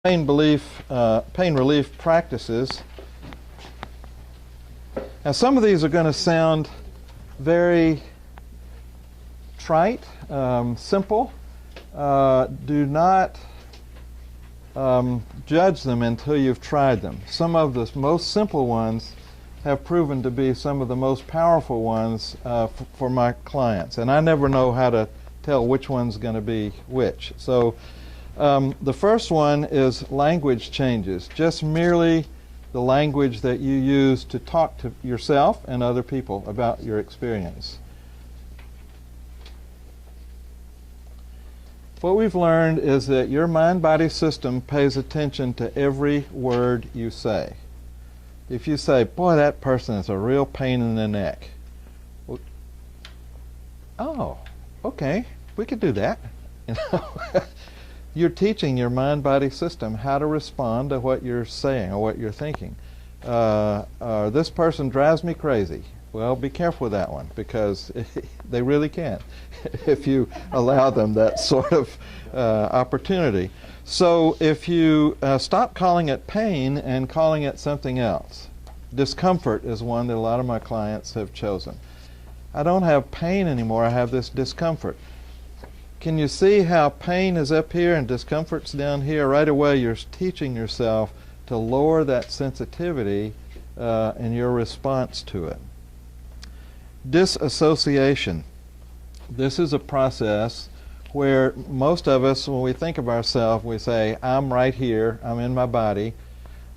pain relief practices. Now, some of these are going to sound very trite, simple. Do not judge them until you've tried them. Some of the most simple ones have proven to be some of the most powerful ones for my clients, and I never know how to tell which one's going to be which. So the first one is language changes, just merely the language that you use to talk to yourself and other people about your experience. What we've learned is that your mind-body system pays attention to every word you say. If you say, boy, that person is a real pain in the neck. Well, oh, okay, we could do that. You know? You're teaching your mind-body system how to respond to what you're saying or what you're thinking. This person drives me crazy. Well, be careful with that one, because they really can if you allow them that sort of opportunity. So if you stop calling it pain and calling it something else. Discomfort is one that a lot of my clients have chosen. I don't have pain anymore, I have this discomfort. Can you see how pain is up here and discomfort's down here? Right away you're teaching yourself to lower that sensitivity in your response to it. Disassociation. This is a process where most of us, when we think of ourselves, we say, I'm right here, I'm in my body.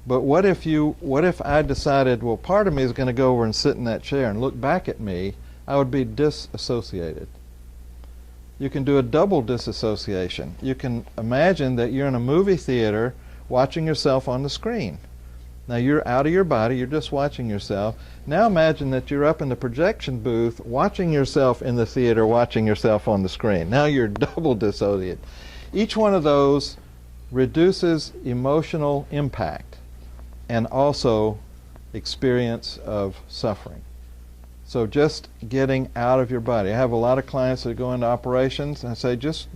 But what if I decided, well, part of me is going to go over and sit in that chair and look back at me? I would be disassociated. You can do a double disassociation. You can imagine that you're in a movie theater watching yourself on the screen. Now you're out of your body, you're just watching yourself. Now imagine that you're up in the projection booth watching yourself in the theater, watching yourself on the screen. Now you're double dissociated. Each one of those reduces emotional impact and also experience of suffering. So just getting out of your body. I have a lot of clients that go into operations and I say, just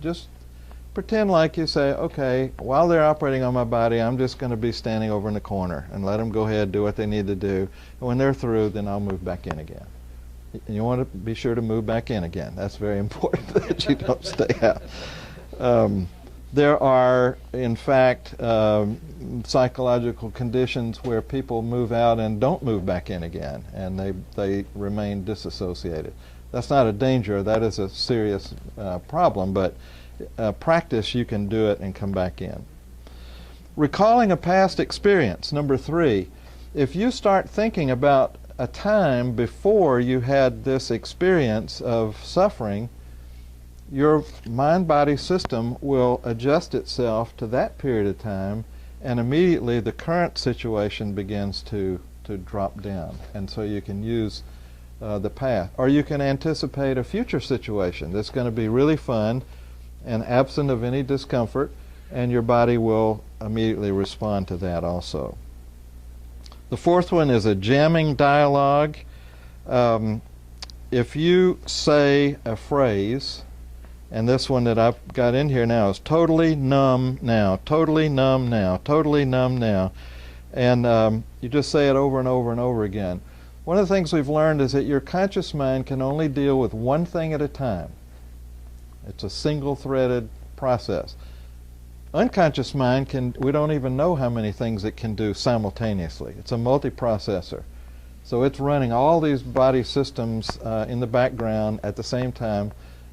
pretend like you say, okay, while they're operating on my body, I'm just going to be standing over in the corner and let them go ahead, do what they need to do. And when they're through, then I'll move back in again. And you want to be sure to move back in again. That's very important that you don't stay out. There are, in fact, psychological conditions where people move out and don't move back in again, and they remain disassociated. That's not a danger, that is a serious problem, but practice, you can do it and come back in. Recalling a past experience, number 3. If you start thinking about a time before you had this experience of suffering, your mind-body system will adjust itself to that period of time, and immediately the current situation begins to drop down. And so you can use the past. Or you can anticipate a future situation that's going to be really fun and absent of any discomfort, and your body will immediately respond to that also. The 4th one is a jamming dialogue. If you say a phrase, and this one that I've got in here now is totally numb now, totally numb now, totally numb now. And you just say it over and over and over again. One of the things we've learned is that your conscious mind can only deal with one thing at a time. It's a single-threaded process. Unconscious mind we don't even know how many things it can do simultaneously. It's a multiprocessor. So it's running all these body systems in the background at the same time.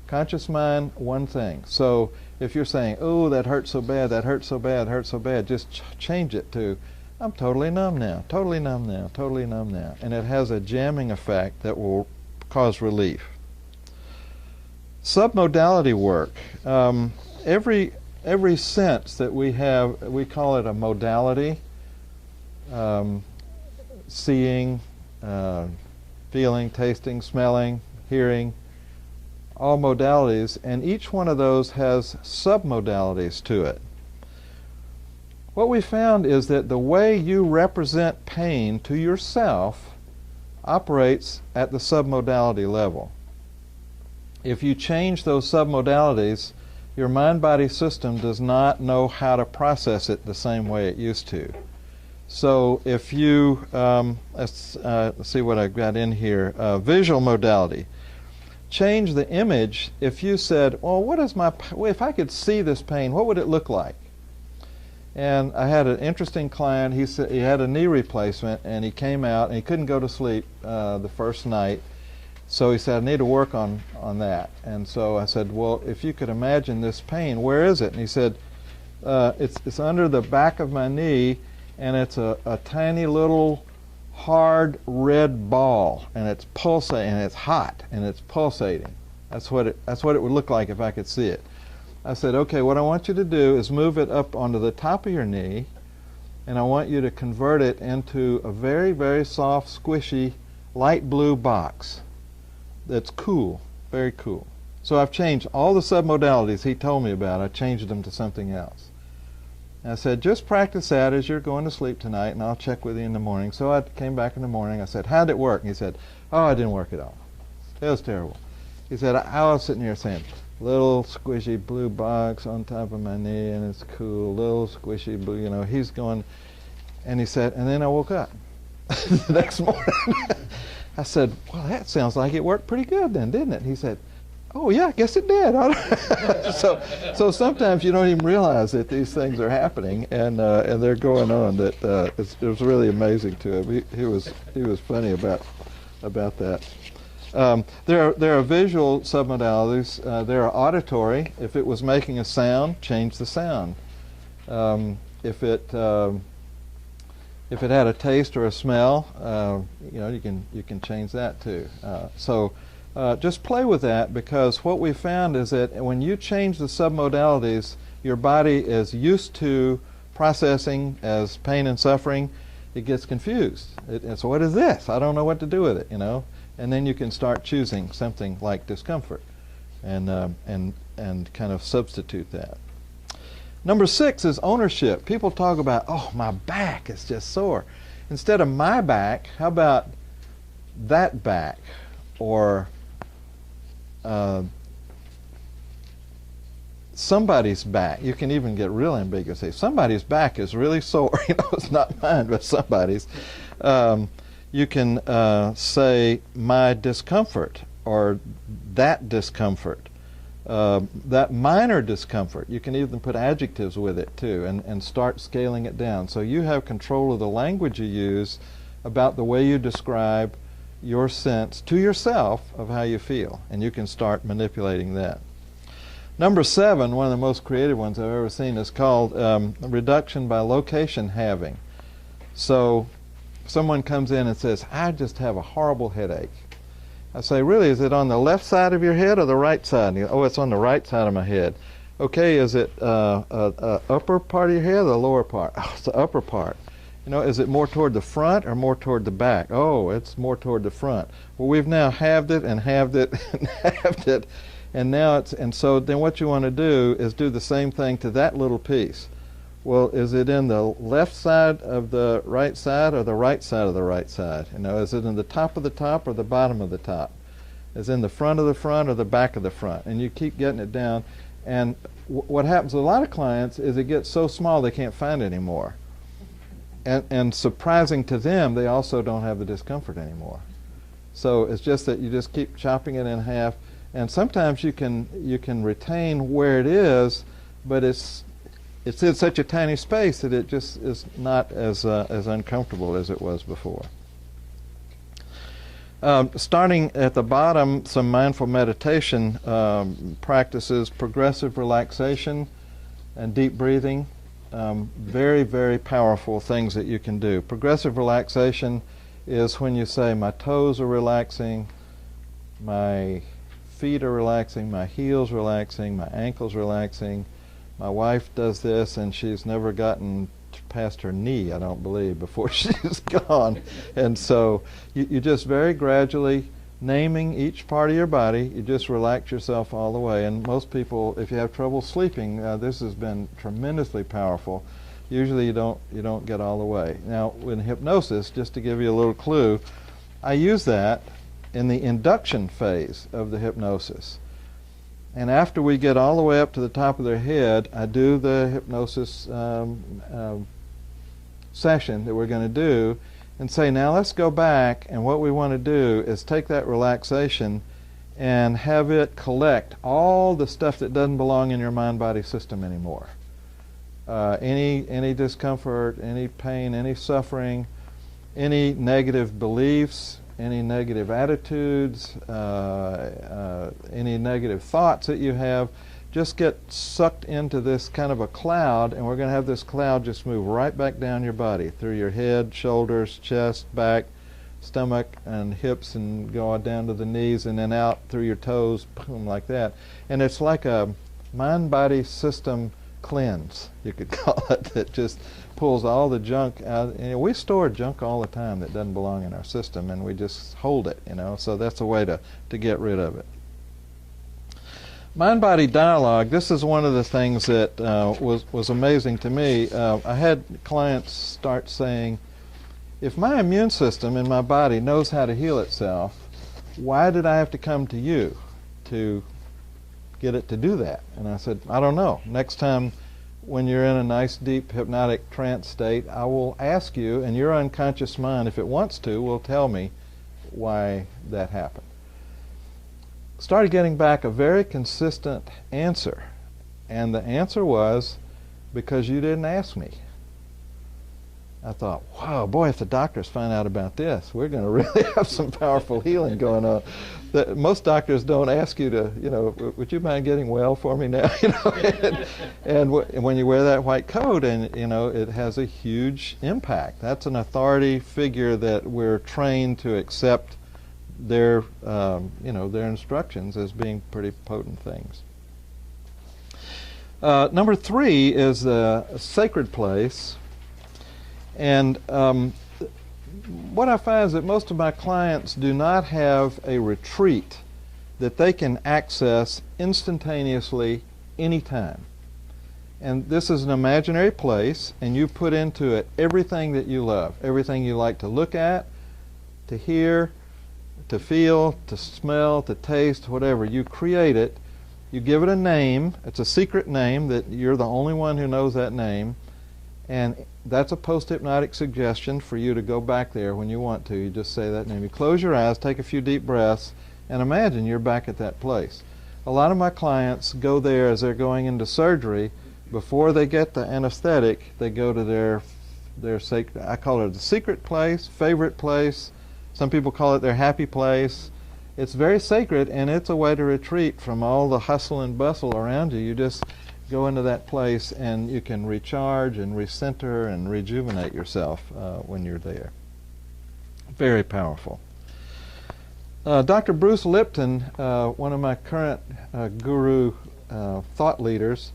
Conscious mind, one thing. So if you're saying, oh, that hurts so bad, that hurts so bad, hurts so bad, just change it to, I'm totally numb now, totally numb now, totally numb now. And it has a jamming effect that will cause relief. Submodality work. Every sense that we have, we call it a modality. Seeing, feeling, tasting, smelling, hearing, all modalities, and each one of those has submodalities to it. What we found is that the way you represent pain to yourself operates at the submodality level. If you change those submodalities, your mind-body system does not know how to process it the same way it used to. So if you, let's see what I've got in here, visual modality. Change the image. If you said, well, what is my, if I could see this pain, what would it look like? And I had an interesting client. He said he had a knee replacement, and he came out and he couldn't go to sleep the first night. So he said, I need to work on that. And so I said, well, if you could imagine this pain, where is it? And he said, it's under the back of my knee, and it's a tiny little hard red ball, and it's pulsating, and it's hot, and it's pulsating. That's what it would look like if I could see it. I said, okay, what I want you to do is move it up onto the top of your knee, and I want you to convert it into a very, very soft, squishy, light blue box that's cool, very cool. So I've changed all the submodalities he told me about. I changed them to something else. And I said, just practice that as you're going to sleep tonight, and I'll check with you in the morning. So I came back in the morning. I said, how'd it work? And he said, oh, it didn't work at all. It was terrible. He said, I was sitting here saying, little squishy blue box on top of my knee, and it's cool, little squishy blue, you know, he's going, and he said, and then I woke up the next morning. I said, well, that sounds like it worked pretty good then, didn't it? And he said, oh, yeah, I guess it did. So sometimes you don't even realize that these things are happening, and they're going on. That it was really amazing to him. He was funny about that. There are visual submodalities. There are auditory. If it was making a sound, change the sound. If it had a taste or a smell, you know, you can change that too. Just play with that, because what we found is that when you change the submodalities, your body is used to processing as pain and suffering. It gets confused. So what is this? I don't know what to do with it, you know. And then you can start choosing something like discomfort, and kind of substitute that. Number 6 is ownership. People talk about, oh, my back is just sore. Instead of my back, how about that back, or somebody's back. You can even get real ambiguous. Say somebody's back is really sore. You know, it's not mine, but somebody's. You can say my discomfort, or that discomfort, that minor discomfort. You can even put adjectives with it too, and start scaling it down. So you have control of the language you use about the way you describe your sense to yourself of how you feel, and you can start manipulating that. Number 7, one of the most creative ones I've ever seen, is called reduction by location halving. So someone comes in and says, I just have a horrible headache. I say, really, is it on the left side of your head or the right side? And you go, oh, it's on the right side of my head. Okay, is it upper part of your head or the lower part? Oh, it's the upper part. You know, is it more toward the front or more toward the back? Oh, it's more toward the front. Well, we've now halved it and halved it and halved it, and now it's, and so then what you want to do is do the same thing to that little piece. Well, is it in the left side of the right side or the right side of the right side? You know, is it in the top of the top or the bottom of the top? Is it in the front of the front or the back of the front? And you keep getting it down. And what happens with a lot of clients is it gets so small they can't find it anymore. And surprising to them, they also don't have the discomfort anymore. So it's just that you just keep chopping it in half. And sometimes you can retain where it is, but it's in such a tiny space that it just is not as uncomfortable as it was before. Starting at the bottom, some mindful meditation practices, progressive relaxation and deep breathing. Very, very powerful things that you can do. Progressive relaxation is when you say, my toes are relaxing, my feet are relaxing, my heels relaxing, my ankles relaxing. My wife does this, and she's never gotten past her knee, I don't believe, before she's gone. And so you just very gradually, naming each part of your body, you just relax yourself all the way. And most people, if you have trouble sleeping, this has been tremendously powerful. Usually you don't get all the way. Now, in hypnosis, just to give you a little clue, I use that in the induction phase of the hypnosis. And after we get all the way up to the top of their head, I do the hypnosis session that we're going to do and say, now let's go back, and what we want to do is take that relaxation and have it collect all the stuff that doesn't belong in your mind-body system anymore. Any discomfort, any pain, any suffering, any negative beliefs, any negative attitudes, any negative thoughts that you have, just get sucked into this kind of a cloud, and we're going to have this cloud just move right back down your body, through your head, shoulders, chest, back, stomach, and hips, and go on down to the knees, and then out through your toes, boom, like that. And it's like a mind-body system cleanse, you could call it, that just pulls all the junk out. And we store junk all the time that doesn't belong in our system, and we just hold it, so that's a way to get rid of it. Mind-body dialogue, this is one of the things that was amazing to me. I had clients start saying, if my immune system in my body knows how to heal itself, why did I have to come to you to get it to do that? And I said, I don't know. Next time when you're in a nice deep hypnotic trance state, I will ask you, and your unconscious mind, if it wants to, will tell me why that happened. Started getting back a very consistent answer, and the answer was, because you didn't ask me. I thought, wow, boy, if the doctors find out about this, we're going to really have some powerful healing going on. Most doctors don't ask you to, would you mind getting well for me now? And when you wear that white coat, and it has a huge impact. That's an authority figure that we're trained to accept their instructions as being pretty potent things. Number 3 is a sacred place. And what I find is that most of my clients do not have a retreat that they can access instantaneously anytime. And this is an imaginary place, and you put into it everything that you love, everything you like to look at, to hear, to feel, to smell, to taste, whatever. You create it, you give it a name. It's a secret name that you're the only one who knows that name. And that's a post-hypnotic suggestion for you to go back there when you want to. You just say that name. You close your eyes, take a few deep breaths, and imagine you're back at that place. A lot of my clients go there as they're going into surgery. Before they get the anesthetic, they go to their sacred, I call it the secret place, favorite place. Some people call it their happy place. It's very sacred, and it's a way to retreat from all the hustle and bustle around you. You just go into that place, and you can recharge and recenter and rejuvenate yourself when you're there. Very powerful. Dr. Bruce Lipton, one of my current guru thought leaders,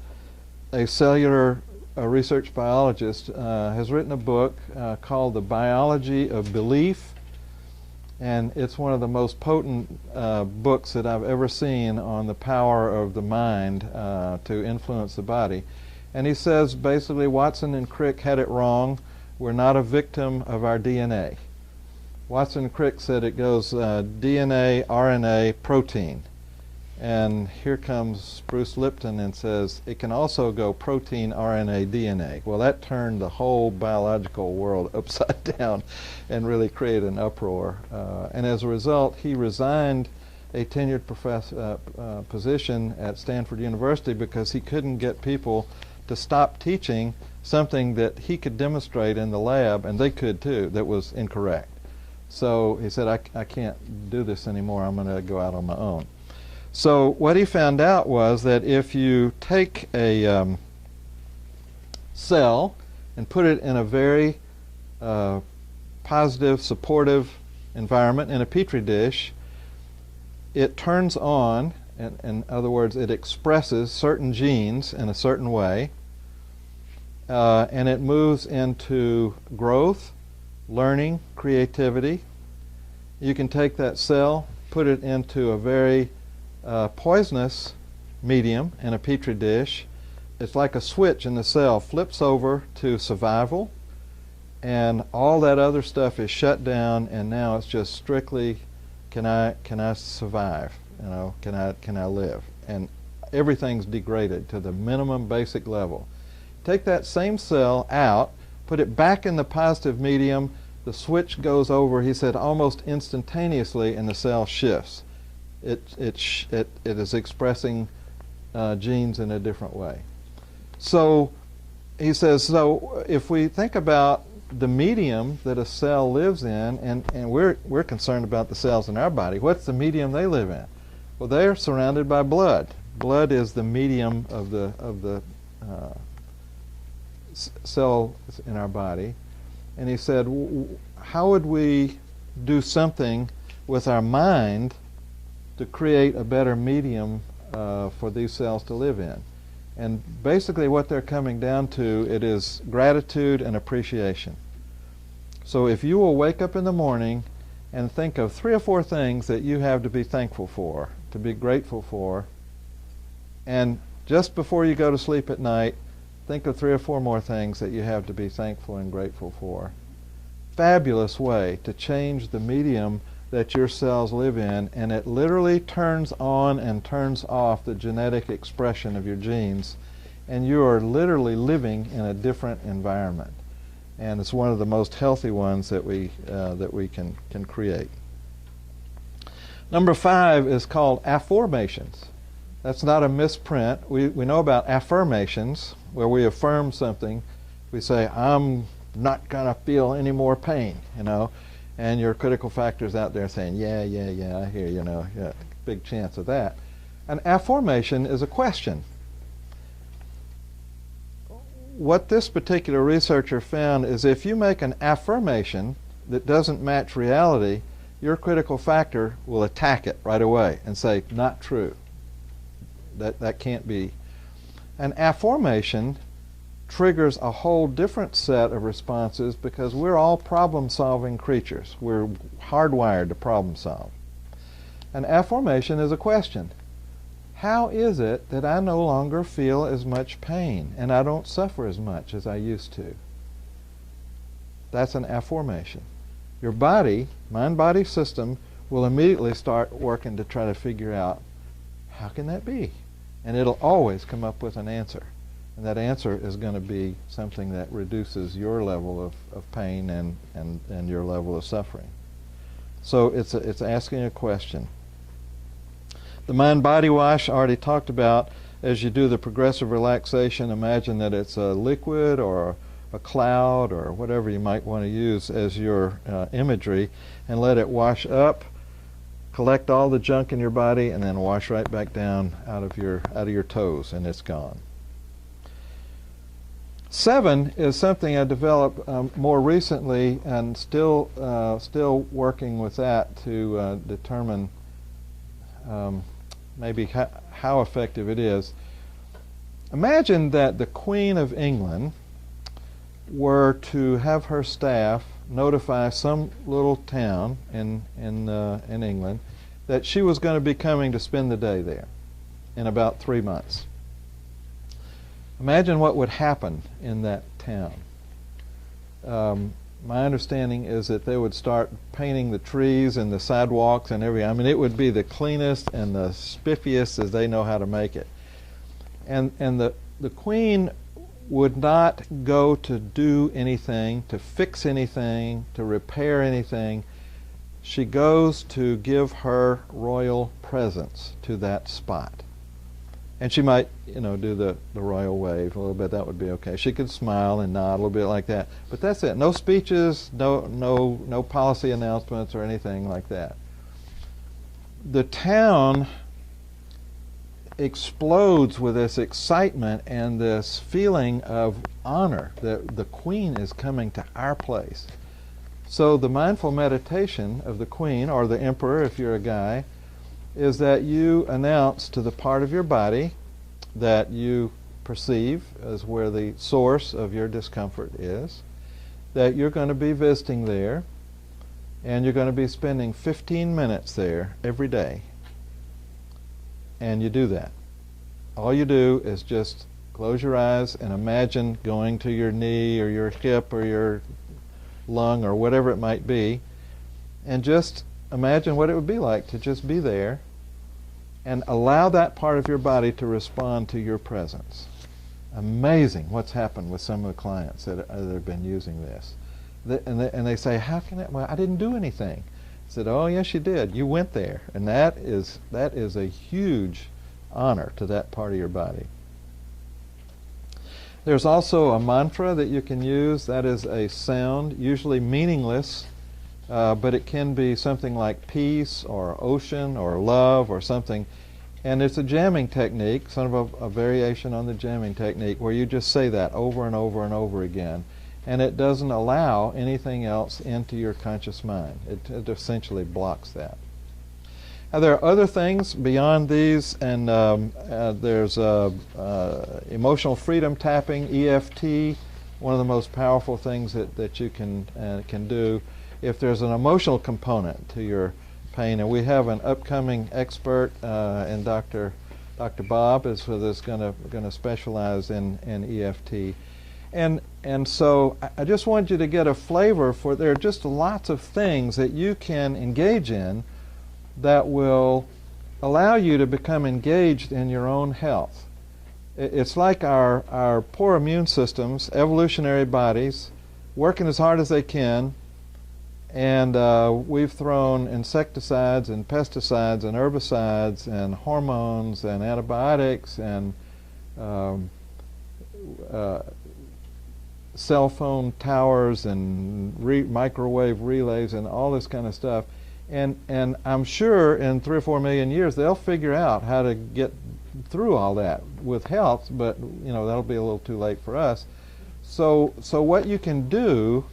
a cellular research biologist, has written a book called The Biology of Belief, and it's one of the most potent books that I've ever seen on the power of the mind to influence the body. And he says basically Watson and Crick had it wrong. We're not a victim of our DNA. Watson and Crick said it goes DNA, RNA, protein. And here comes Bruce Lipton and says it can also go protein, RNA, DNA. Well, that turned the whole biological world upside down and really created an uproar. And as a result, he resigned a tenured position at Stanford University because he couldn't get people to stop teaching something that he could demonstrate in the lab, and they could too, that was incorrect. So he said, I can't do this anymore. I'm going to go out on my own. So what he found out was that if you take a cell and put it in a very positive, supportive environment in a petri dish, it turns on, in other words, it expresses certain genes in a certain way, and it moves into growth, learning, creativity. You can take that cell, put it into a very poisonous medium in a petri dish. It's like a switch in the cell, flips over to survival, and all that other stuff is shut down, and now it's just strictly, can I survive? Can I live? And everything's degraded to the minimum basic level. Take that same cell out, put it back in the positive medium, the switch goes over, he said, almost instantaneously, and the cell shifts. It is expressing genes in a different way. So he says, so if we think about the medium that a cell lives in, and we're concerned about the cells in our body, what's the medium they live in? Well, they're surrounded by blood. Blood is the medium of the cells in our body. And he said, how would we do something with our mind to create a better medium for these cells to live in? And basically what they're coming down to, it is gratitude and appreciation. So if you will wake up in the morning and think of 3 or 4 things that you have to be thankful for, to be grateful for, and just before you go to sleep at night, think of 3 or 4 more things that you have to be thankful and grateful for. Fabulous way to change the medium that your cells live in, and it literally turns on and turns off the genetic expression of your genes, and you are literally living in a different environment. And it's one of the most healthy ones that we can create. Number 5 is called affirmations. That's not a misprint. We know about affirmations, where we affirm something. We say, I'm not going to feel any more pain, you know. And your critical factor's out there saying, yeah, I hear you, know, yeah, big chance of that. An affirmation is a question. What this particular researcher found is if you make an affirmation that doesn't match reality, your critical factor will attack it right away and say, not true. That can't be. An affirmation triggers a whole different set of responses because we're all problem-solving creatures. We're hardwired to problem solve. An affirmation is a question. How is it that I no longer feel as much pain and I don't suffer as much as I used to? That's an affirmation. Your body, mind-body system, will immediately start working to try to figure out, how can that be? And it'll always come up with an answer. And that answer is going to be something that reduces your level of pain and your level of suffering. So it's asking a question. The mind-body wash I already talked about. As you do the progressive relaxation, imagine that it's a liquid or a cloud or whatever you might want to use as your imagery, and let it wash up, collect all the junk in your body, and then wash right back down out of your toes, and it's gone. 7 is something I developed more recently, and still working with that to determine maybe how effective it is. Imagine that the Queen of England were to have her staff notify some little town in England that she was going to be coming to spend the day there in about 3 months. Imagine what would happen in that town. My understanding is that they would start painting the trees and the sidewalks and everything. I mean, it would be the cleanest and the spiffiest as they know how to make it. And the Queen would not go to do anything, to fix anything, to repair anything. She goes to give her royal presence to that spot. And she might, do the royal wave a little bit. That would be okay. She could smile and nod a little bit like that. But that's it. No speeches, no policy announcements or anything like that. The town explodes with this excitement and this feeling of honor that the Queen is coming to our place. So the mindful meditation of the Queen, or the Emperor if you're a guy, is that you announce to the part of your body that you perceive as where the source of your discomfort is, that you're going to be visiting there, and you're going to be spending 15 minutes there every day. And you do that. All you do is just close your eyes and imagine going to your knee or your hip or your lung or whatever it might be, and just imagine what it would be like to just be there and allow that part of your body to respond to your presence. Amazing what's happened with some of the clients that have been using this. And they say, how can it? Well, I didn't do anything. I said, oh, yes, you did. You went there. And that is a huge honor to that part of your body. There's also a mantra that you can use. That is a sound, usually meaningless, but it can be something like peace or ocean or love or something. And it's a jamming technique, sort of a variation on the jamming technique, where you just say that over and over and over again. And it doesn't allow anything else into your conscious mind. It essentially blocks that. Now, there are other things beyond these, and there's emotional freedom tapping, EFT, one of the most powerful things that you can do if there's an emotional component to your pain. And we have an upcoming expert, and Dr. Bob is going to specialize in EFT. And so I just want you to get a flavor for, there are just lots of things that you can engage in that will allow you to become engaged in your own health. It's like our poor immune systems, evolutionary bodies, working as hard as they can, and we've thrown insecticides and pesticides and herbicides and hormones and antibiotics and cell phone towers and microwave relays and all this kind of stuff. And I'm sure in 3 or 4 million years they'll figure out how to get through all that with health, but that'll be a little too late for us. So what you can do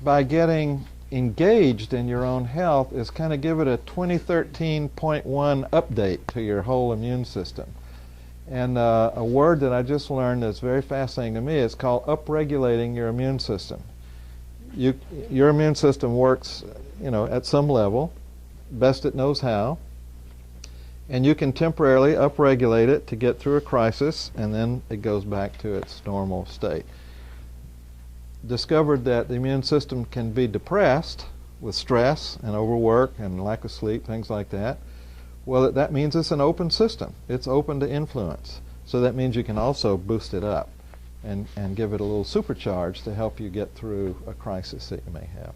by getting engaged in your own health is kind of give it a 2013.1 update to your whole immune system. And a word that I just learned that's very fascinating to me is called upregulating your immune system. Your immune system works, at some level, best it knows how, and you can temporarily upregulate it to get through a crisis, and then it goes back to its normal state. Discovered that the immune system can be depressed with stress and overwork and lack of sleep, things like that. Well, that means it's an open system. It's open to influence. So that means you can also boost it up and give it a little supercharge to help you get through a crisis that you may have.